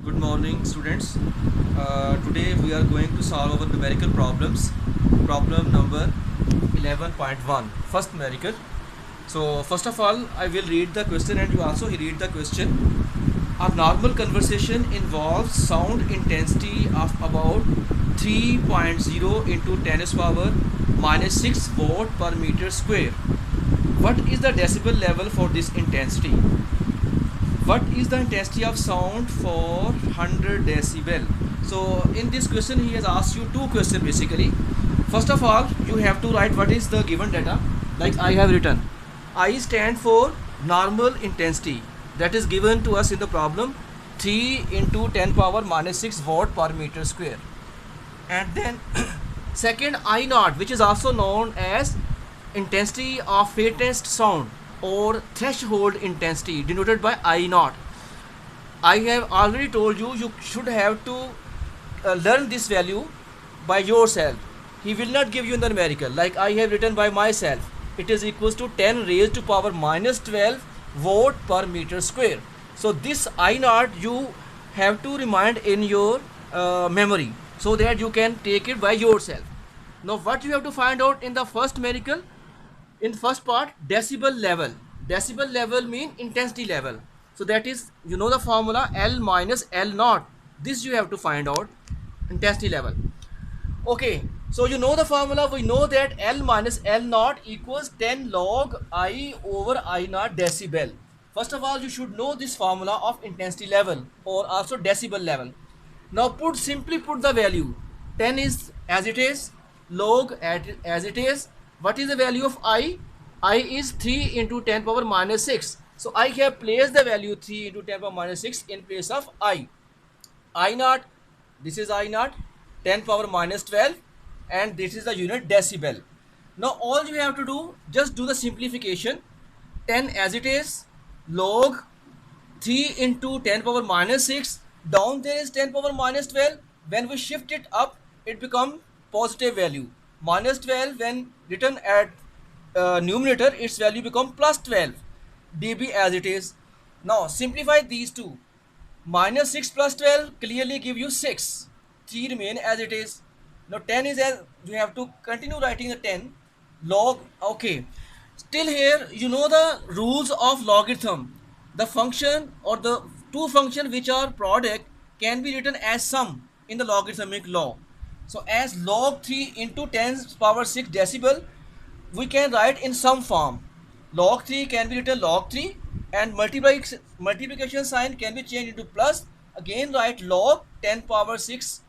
Good morning, students. Today we are going to solve our numerical problems. Problem number 11.1, first numerical. So, first of all, I will read the question and you also read the question. A normal conversation involves sound intensity of about 3.0 into 10 to the power minus 6 watt per meter square. What is the decibel level for this intensity? What is the intensity of sound for 100 decibel? So in this question he has asked you two questions basically. First of all, you have to write what is the given data. Like I have written, I stand for normal intensity, that is given to us in the problem, 3 into 10 power minus 6 watt per meter square. And then second, I naught, which is also known as intensity of faintest sound or threshold intensity, denoted by I naught. I have already told you, you should have to learn this value by yourself. He will not give you in the numerical. Like I have written by myself, it is equals to 10 raised to power minus 12 watt per meter square. So this I naught you have to remind in your memory so that you can take it by yourself. Now what you have to find out in the first numerical, in first part, decibel level. Decibel level mean intensity level. So that is, you know the formula, L minus L naught. This you have to find out, intensity level. Okay, so you know the formula. We know that L minus L naught equals 10 log I over I naught decibel. First of all, you should know this formula of intensity level or also decibel level. Now simply put the value. 10 is as it is, log as it is. What is the value of I? I is 3 into 10 power minus 6. So I have placed the value 3 into 10 power minus 6 in place of I. I naught, this is I naught, 10 power minus 12, and this is the unit decibel. Now all you have to do, just do the simplification. 10 as it is, log 3 into 10 power minus 6, down there is 10 power minus 12. When we shift it up, it becomes positive value. Minus 12, when written at numerator, its value become plus 12 dB as it is. Now simplify these two. Minus 6 plus 12 clearly give you 6. 3 remain as it is. Now 10 is as, you have to continue writing the 10 log. Okay, still here you know the rules of logarithm. The function or the two functions which are product can be written as sum in the logarithmic law. So as log 3 into 10 power 6 decibel, we can write in some form. Log 3 can be written log 3, and multiplication sign can be changed into plus. Again write log 10 power 6.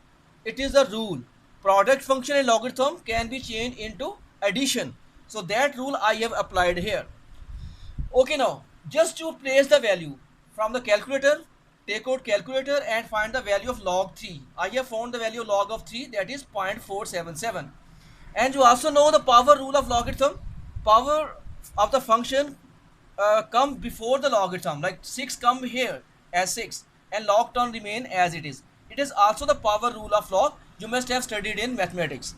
It is the rule. Product function in logarithm can be changed into addition. So that rule I have applied here. Okay, now just to place the value from the calculator, take out calculator and find the value of log 3. I have found the value of log of 3, that is 0.477. And you also know the power rule of logarithm. Power of the function comes before the logarithm, like 6 come here as 6 and log term remain as it is. It is also the power rule of log. You must have studied in mathematics.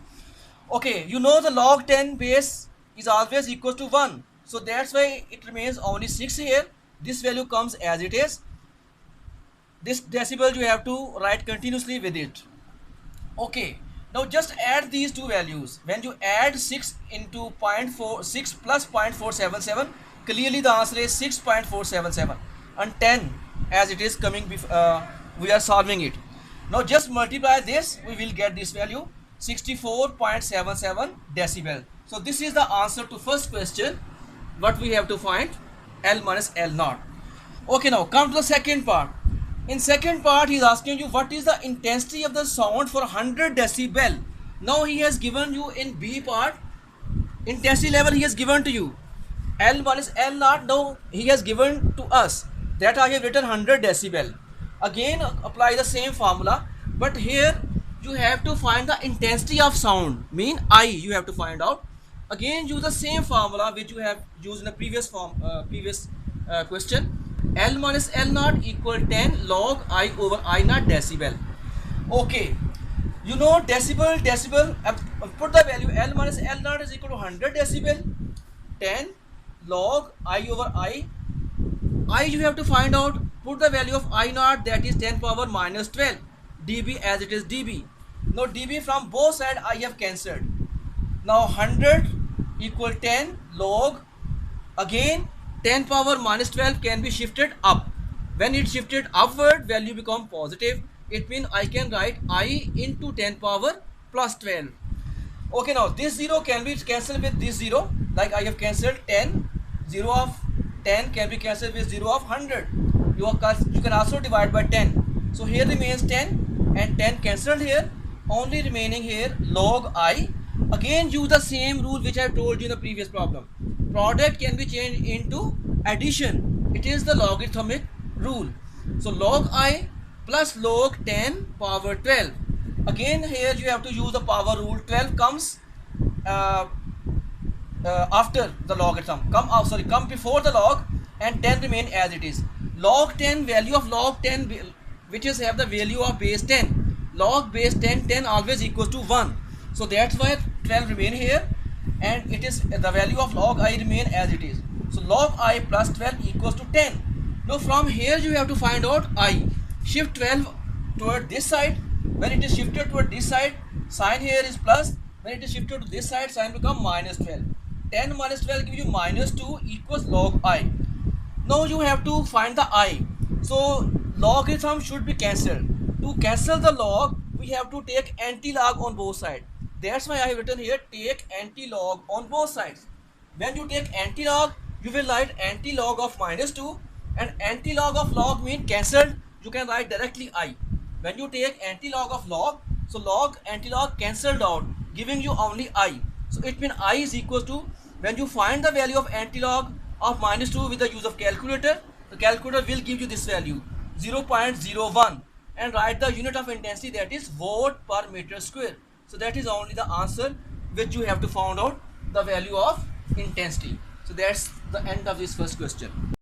Okay, you know the log 10 base is always equal to 1. So that's why it remains only 6 here. This value comes as it is. This decibel you have to write continuously with it. Okay, now just add these two values. When you add 6 into 0.46 plus 0.477, clearly the answer is 6.477, and 10 as it is coming we are solving it. Now just multiply this, we will get this value, 64.77 decibel. So this is the answer to first question. What we have to find, L minus L naught. Okay, now come to the second part. In second part he is asking you what is the intensity of the sound for 100 decibel. Now he has given you in B part, intensity level he has given to you, L minus L naught. Now he has given to us that I have written 100 decibel. Again apply the same formula, but here you have to find the intensity of sound, mean I you have to find out. Again use the same formula which you have used in the previous question. L minus L naught equal 10 log I over I naught decibel. Okay, you know decibel, put the value L minus L naught is equal to 100 decibel. 10 log I over I you have to find out put the value of I naught, that is 10 power minus 12 dB as it is dB. Now dB from both sides I have cancelled. Now 100 equal 10 log, again 10 power minus 12 can be shifted up. When it shifted upward, value become positive. It means I can write I into 10 power plus 12. Okay, now this 0 can be cancelled with this 0, like I have cancelled 10. 0 of 10 can be cancelled with 0 of 100. You can also divide by 10. So here remains 10 and 10 cancelled here. Only remaining here log I. Again use the same rule which I told you in the previous problem. Product can be changed into addition. It is the logarithmic rule. So log I plus log 10 power 12. Again here you have to use the power rule. 12 comes after the logarithm. Come before the log, and 10 remain as it is. Log 10, value of log 10 which is have the value of base 10. Log base 10, 10 always equals to 1. So that's why 12 remain here, and it is the value of log I remain as it is. So log I plus 12 equals to 10. Now from here you have to find out I. Shift 12 toward this side. When it is shifted toward this side, sign here is plus. When it is shifted to this side, sign become minus 12. 10 minus 12 give you minus 2 equals log I. Now you have to find the I. So logarithm should be cancelled. To cancel the log, we have to take anti-log on both sides. That's why I have written here take anti-log on both sides. When you take anti-log, you will write anti-log of minus 2, and anti-log of log means cancelled. You can write directly I. When you take anti-log of log, so log anti-log cancelled out, giving you only I. So it means I is equals to, when you find the value of anti-log of minus 2 with the use of calculator, the calculator will give you this value 0.01, and write the unit of intensity, that is volt per meter square. So that is only the answer which you have to find out the value of intensity. So that's the end of this first question.